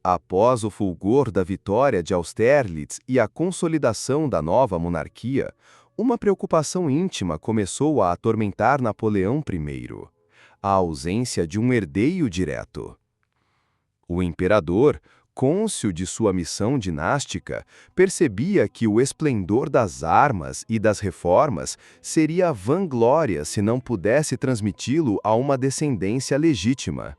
Após o fulgor da vitória de Austerlitz e a consolidação da nova monarquia, uma preocupação íntima começou a atormentar Napoleão I: a ausência de um herdeiro direto. O imperador, cônscio de sua missão dinástica, percebia que o esplendor das armas e das reformas seria vanglória se não pudesse transmiti-lo a uma descendência legítima.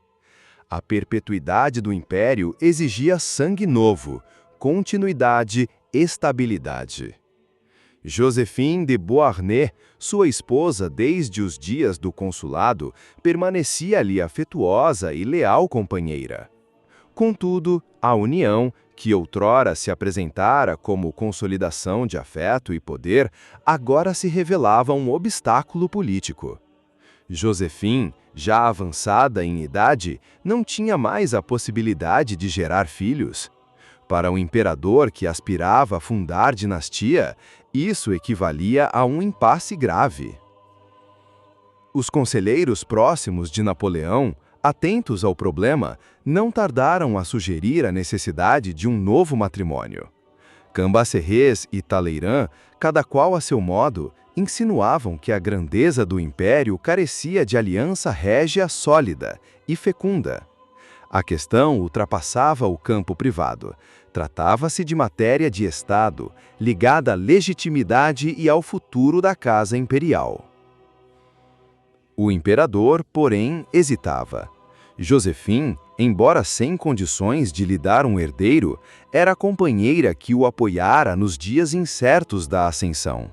A perpetuidade do império exigia sangue novo, continuidade, estabilidade. Joséphine de Beauharnais, sua esposa desde os dias do consulado, permanecia-lhe afetuosa e leal companheira. Contudo, a união, que outrora se apresentara como consolidação de afeto e poder, agora se revelava um obstáculo político. Joséphine, já avançada em idade, não tinha mais a possibilidade de gerar filhos. Para o imperador que aspirava a fundar dinastia, isso equivalia a um impasse grave. Os conselheiros próximos de Napoleão, atentos ao problema, não tardaram a sugerir a necessidade de um novo matrimônio. Cambacérès e Talleyrand, cada qual a seu modo, insinuavam que a grandeza do império carecia de aliança régia sólida e fecunda. A questão ultrapassava o campo privado. Tratava-se de matéria de Estado, ligada à legitimidade e ao futuro da casa imperial. O imperador, porém, hesitava. Joséphine, embora sem condições de lhe dar um herdeiro, era a companheira que o apoiara nos dias incertos da ascensão.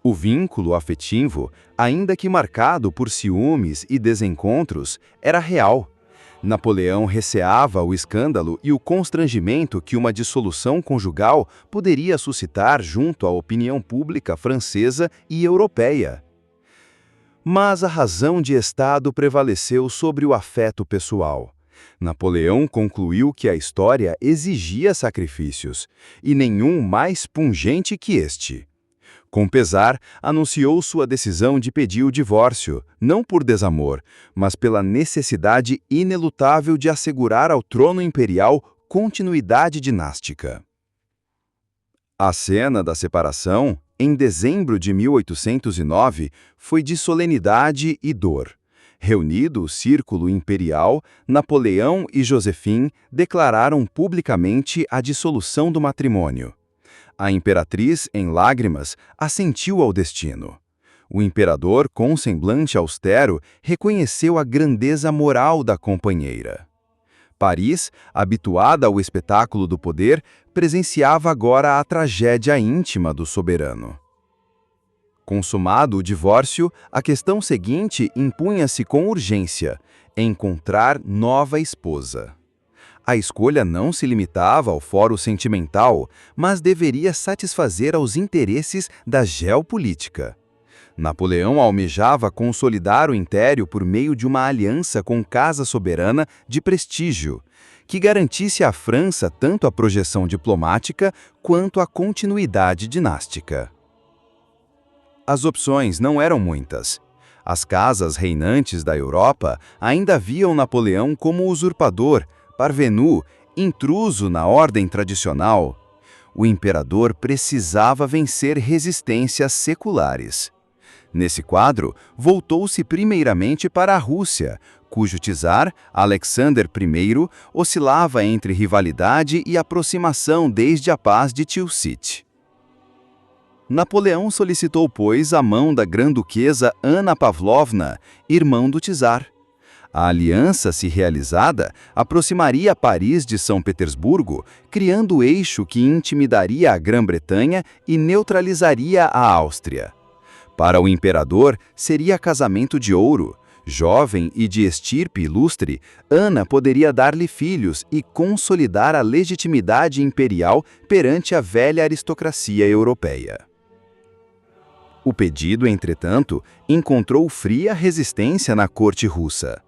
O vínculo afetivo, ainda que marcado por ciúmes e desencontros, era real. Napoleão receava o escândalo e o constrangimento que uma dissolução conjugal poderia suscitar junto à opinião pública francesa e europeia. Mas a razão de Estado prevaleceu sobre o afeto pessoal. Napoleão concluiu que a história exigia sacrifícios, e nenhum mais pungente que este. Com pesar, anunciou sua decisão de pedir o divórcio, não por desamor, mas pela necessidade inelutável de assegurar ao trono imperial continuidade dinástica. A cena da separação, em dezembro de 1809, foi de solenidade e dor. Reunido o círculo imperial, Napoleão e Joséphine declararam publicamente a dissolução do matrimônio. A imperatriz, em lágrimas, assentiu ao destino. O imperador, com semblante austero, reconheceu a grandeza moral da companheira. Paris, habituada ao espetáculo do poder, presenciava agora a tragédia íntima do soberano. Consumado o divórcio, a questão seguinte impunha-se com urgência: encontrar nova esposa. A escolha não se limitava ao foro sentimental, mas deveria satisfazer aos interesses da geopolítica. Napoleão almejava consolidar o império por meio de uma aliança com casa soberana de prestígio, que garantisse à França tanto a projeção diplomática quanto a continuidade dinástica. As opções não eram muitas. As casas reinantes da Europa ainda viam Napoleão como usurpador, parvenu, intruso na ordem tradicional. O imperador precisava vencer resistências seculares. Nesse quadro, voltou-se primeiramente para a Rússia, cujo czar, Alexander I, oscilava entre rivalidade e aproximação desde a paz de Tilsit. Napoleão solicitou, pois, a mão da grã-duquesa Ana Pavlovna, irmã do czar. A aliança, se realizada, aproximaria Paris de São Petersburgo, criando o eixo que intimidaria a Grã-Bretanha e neutralizaria a Áustria. Para o imperador, seria casamento de ouro. Jovem e de estirpe ilustre, Ana poderia dar-lhe filhos e consolidar a legitimidade imperial perante a velha aristocracia europeia. O pedido, entretanto, encontrou fria resistência na corte russa.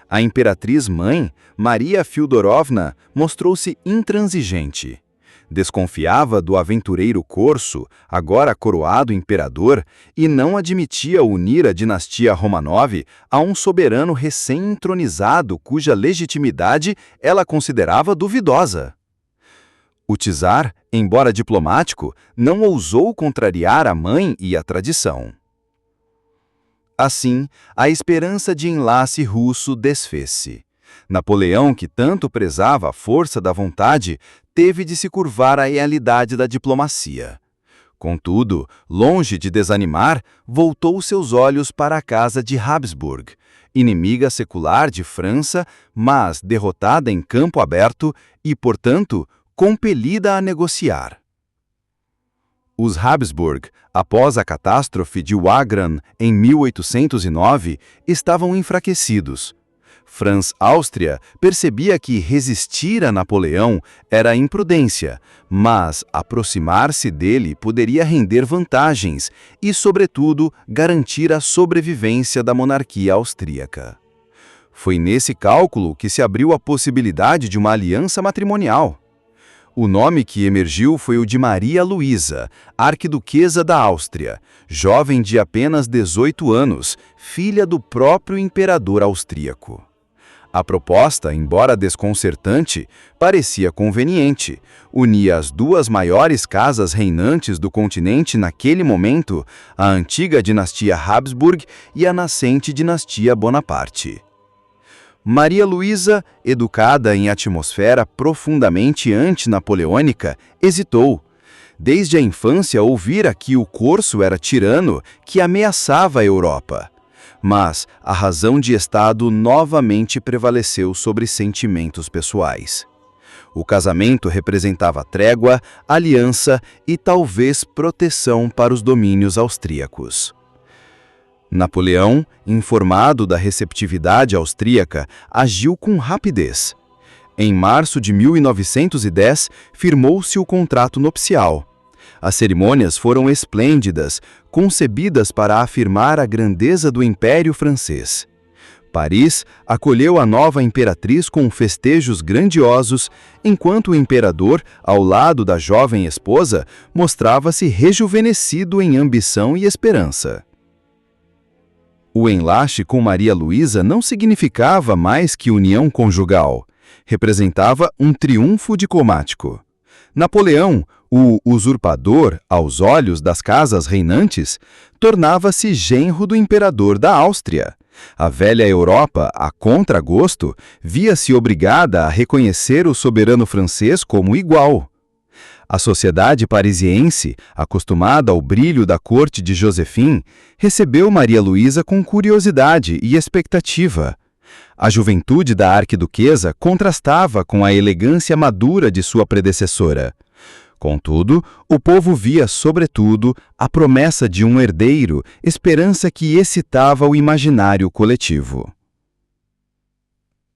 A imperatriz-mãe, Maria Fyodorovna, mostrou-se intransigente. Desconfiava do aventureiro corso, agora coroado imperador, e não admitia unir a dinastia Romanov a um soberano recém-entronizado cuja legitimidade ela considerava duvidosa. O czar, embora diplomático, não ousou contrariar a mãe e a tradição. Assim, a esperança de enlace russo desfez-se. Napoleão, que tanto prezava a força da vontade, teve de se curvar à realidade da diplomacia. Contudo, longe de desanimar, voltou seus olhos para a casa de Habsburg, inimiga secular de França, mas derrotada em campo aberto e, portanto, compelida a negociar. Os Habsburg, após a catástrofe de Wagram em 1809, estavam enfraquecidos. Franz Áustria percebia que resistir a Napoleão era imprudência, mas aproximar-se dele poderia render vantagens e, sobretudo, garantir a sobrevivência da monarquia austríaca. Foi nesse cálculo que se abriu a possibilidade de uma aliança matrimonial. O nome que emergiu foi o de Maria Luísa, arquiduquesa da Áustria, jovem de apenas 18 anos, filha do próprio imperador austríaco. A proposta, embora desconcertante, parecia conveniente. Unia as duas maiores casas reinantes do continente naquele momento, a antiga dinastia Habsburg e a nascente dinastia Bonaparte. Maria Luísa, educada em atmosfera profundamente anti-napoleônica, hesitou. Desde a infância ouvira que o corso era tirano que ameaçava a Europa. Mas a razão de Estado novamente prevaleceu sobre sentimentos pessoais. O casamento representava trégua, aliança e talvez proteção para os domínios austríacos. Napoleão, informado da receptividade austríaca, agiu com rapidez. Em março de 1910, firmou-se o contrato nupcial. As cerimônias foram esplêndidas, concebidas para afirmar a grandeza do Império Francês. Paris acolheu a nova imperatriz com festejos grandiosos, enquanto o imperador, ao lado da jovem esposa, mostrava-se rejuvenescido em ambição e esperança. O enlace com Maria Luísa não significava mais que união conjugal. Representava um triunfo diplomático. Napoleão, o usurpador aos olhos das casas reinantes, tornava-se genro do imperador da Áustria. A velha Europa, a contragosto, via-se obrigada a reconhecer o soberano francês como igual. A sociedade parisiense, acostumada ao brilho da corte de Joséphine, recebeu Maria Luísa com curiosidade e expectativa. A juventude da arquiduquesa contrastava com a elegância madura de sua predecessora. Contudo, o povo via, sobretudo, a promessa de um herdeiro, esperança que excitava o imaginário coletivo.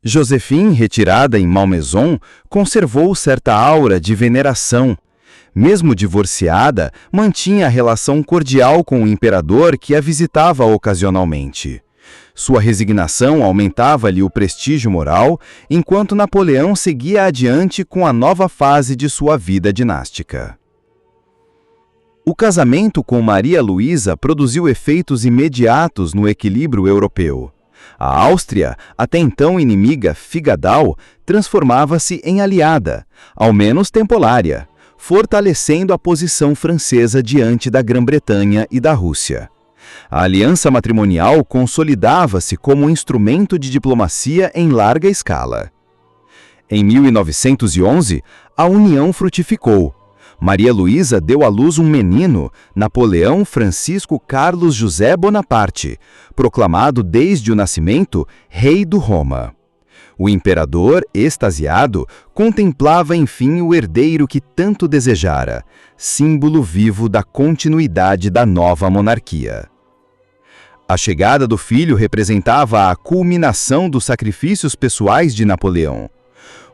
Joséphine, retirada em Malmaison, conservou certa aura de veneração. Mesmo divorciada, mantinha relação cordial com o imperador que a visitava ocasionalmente. Sua resignação aumentava-lhe o prestígio moral, enquanto Napoleão seguia adiante com a nova fase de sua vida dinástica. O casamento com Maria Luísa produziu efeitos imediatos no equilíbrio europeu. A Áustria, até então inimiga figadal, transformava-se em aliada, ao menos temporária, fortalecendo a posição francesa diante da Grã-Bretanha e da Rússia. A aliança matrimonial consolidava-se como um instrumento de diplomacia em larga escala. Em 1911, a união frutificou. Maria Luísa deu à luz um menino, Napoleão Francisco Carlos José Bonaparte, proclamado desde o nascimento rei do Roma. O imperador, extasiado, contemplava enfim o herdeiro que tanto desejara, símbolo vivo da continuidade da nova monarquia. A chegada do filho representava a culminação dos sacrifícios pessoais de Napoleão.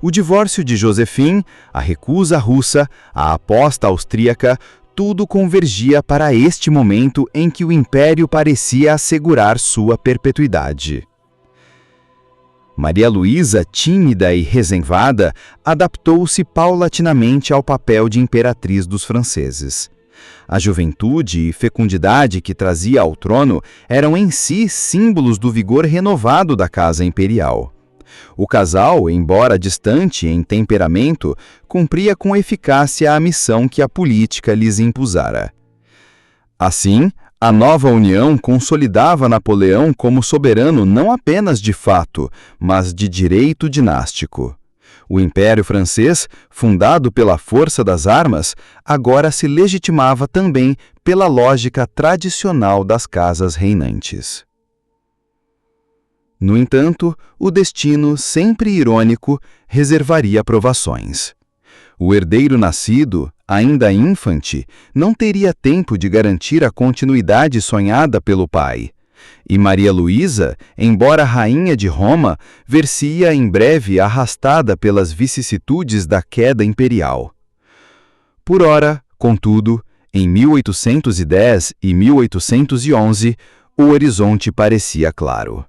O divórcio de Joséphine, a recusa russa, a aposta austríaca, tudo convergia para este momento em que o império parecia assegurar sua perpetuidade. Maria Luísa, tímida e reservada, adaptou-se paulatinamente ao papel de imperatriz dos franceses. A juventude e fecundidade que trazia ao trono eram em si símbolos do vigor renovado da casa imperial. O casal, embora distante em temperamento, cumpria com eficácia a missão que a política lhes impusara. Assim, a nova união consolidava Napoleão como soberano não apenas de fato, mas de direito dinástico. O Império Francês, fundado pela força das armas, agora se legitimava também pela lógica tradicional das casas reinantes. No entanto, o destino, sempre irônico, reservaria provações. O herdeiro nascido, ainda infante, não teria tempo de garantir a continuidade sonhada pelo pai. E Maria Luísa, embora rainha de Roma, ver-se-ia em breve arrastada pelas vicissitudes da queda imperial. Por ora, contudo, em 1810 e 1811, o horizonte parecia claro.